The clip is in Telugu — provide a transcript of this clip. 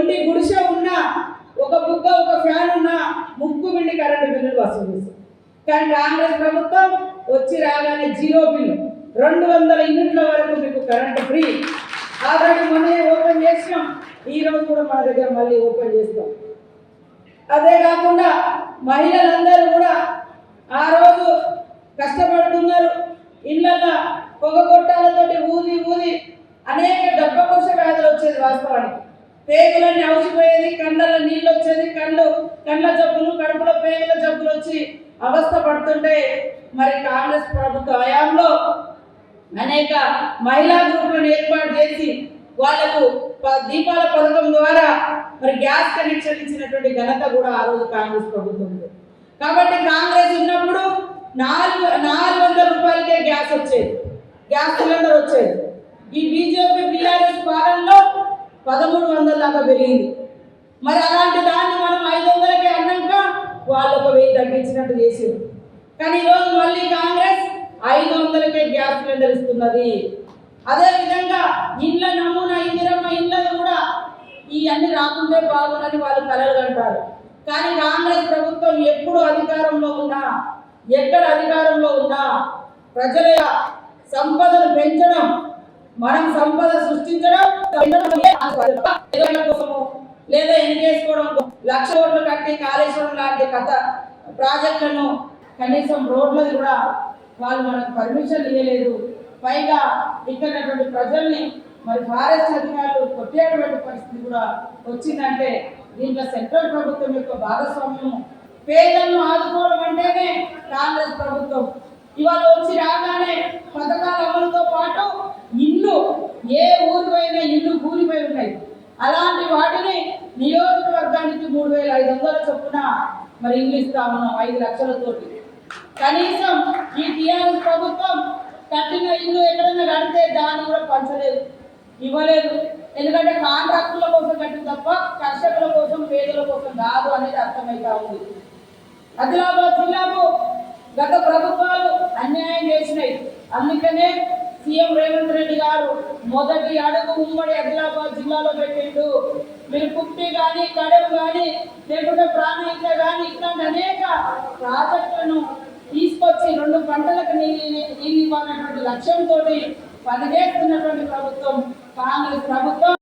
ఒంటి గుడిసె ఉన్నా, ఒక బుగ్గ ఒక ఫ్యాన్ ఉన్నా ముక్కు బిండి కరెంటు బిల్లులు వసూలు చేస్తారు. కానీ కాంగ్రెస్ ప్రభుత్వం వచ్చి రాగానే జీరో బిల్లు, 200 యూనిట్ల వరకు మీకు కరెంటు ఫ్రీ. ఆల్రెడీ మొన్నే ఓపెన్ చేసినాం, ఈరోజు కూడా మన దగ్గర మళ్ళీ ఓపెన్ చేస్తాం. అదే కాకుండా మహిళలందరూ కూడా ఆ రోజు కష్టపడుతున్నారు. ఇళ్ళల్లో పొగగొట్టాలతోటి ఊది ఊది అనేక గర్భకోశ వ్యాధులు వచ్చేది. వాస్తవానికి పేగులన్నీ అవసిపోయేది, కళ్ళల్లో నీళ్ళు వచ్చేది, కళ్ళ జబ్బులు, కడుపులో పేగుల జబ్బులు వచ్చి అవస్థ పడుతుంటే మరి కాంగ్రెస్ ప్రభుత్వ హయాంలో అనేక మహిళా గ్రూపులను ఏర్పాటు చేసి వాళ్లకు దీపాల పథకం ద్వారా మరి గ్యాస్ కనెక్షన్ ఇచ్చినటువంటి ఘనత కూడా ఆ రోజు కాంగ్రెస్ ప్రభుత్వం. కాబట్టి కాంగ్రెస్ ఉన్నప్పుడు 400 రూపాయలకే గ్యాస్ వచ్చేది, గ్యాస్ సిలిండర్ వచ్చేది. ఈ బీజేపీ బీఆర్ఎస్ పాలనలో 1300 దాకా పెరిగింది. మరి అలాంటి దాన్ని మనం 500కే అన్నాక వాళ్ళు 1000 తగ్గించినట్టు చేసేది. కానీ ఈరోజు మళ్ళీ కాంగ్రెస్ 500కే గ్యాస్ సిలిండర్ ఇస్తున్నది. అదేవిధంగా ఇళ్ళ నమూనా ఇందిరమ్మ ఇళ్ళను కూడా ఇవన్నీ రాకుంటే బాగుందని వాళ్ళు కలలు కంటారు. కానీ కాంగ్రెస్ ప్రభుత్వం ఎప్పుడు అధికారంలో ఉన్నా, ఎక్కడ అధికారంలో ఉన్నా ప్రజల సంపదను పెంచడం, మనం సంపద సృష్టించడం కోసము లేదా ఎన్నికేసుకోవడం, 1,00,000 కోట్లు కట్టి కాళేశ్వరం లాంటి ప్రాజెక్టులను కనీసం రోడ్లను కూడా వాళ్ళు మనకు పర్మిషన్ ఇవ్వలేదు. పైగా ఇక్కడటువంటి ప్రజల్ని మరి ఫారెస్ట్ అధికారులు కొట్టేటువంటి పరిస్థితి కూడా వచ్చిందంటే దీంట్లో సెంట్రల్ ప్రభుత్వం యొక్క భాగస్వామ్యం. పేదలను ఆదుకోవడం అంటేనే కాంగ్రెస్ ప్రభుత్వం. ఇవాళ వచ్చి రాగానే పథకాల అమలుతో పాటు ఇల్లు, ఏ ఊరిపైన ఇల్లు కూలిపోయి ఉన్నాయి, అలాంటి వాటిని నియోజకవర్గానికి 3,500 చొప్పున మరి ఇల్లు ఇస్తా ఉన్నాం 5 లక్షలతోటి. కనీసం ఈ టీఆర్ఎస్ ప్రభుత్వం కట్టిన ఇల్లు ఎక్కడైనా కడితే దాన్ని కూడా పంచలేదు, ఇవ్వలేదు. ఎందుకంటే కాంట్రాక్టుల కోసం కట్టి తప్ప కర్షకుల కోసం, పేదల కోసం కాదు అనేది అర్థమైతా ఉంది. ఆదిలాబాద్ జిల్లాకు గత ప్రభుత్వాలు అన్యాయం చేసినాయి. అందుకనే సీఎం రేవంత్ రెడ్డి గారు మొదటి అడుగు ఉమ్మడి ఆదిలాబాద్ జిల్లాలో పెట్టిండు. మీరు కుప్పి కానీ, కడెం కానీ, లేకుంటే ప్రాణహిత కానీ ఇట్లాంటి అనేక ప్రాజెక్టులను తీసుకొచ్చి 2 పంటలకు నీళ్ళు ఇవ్వాలన్నటువంటి లక్ష్యంతో పనిచేస్తున్నటువంటి ప్రభుత్వం కాంగ్రెస్ ప్రభుత్వం.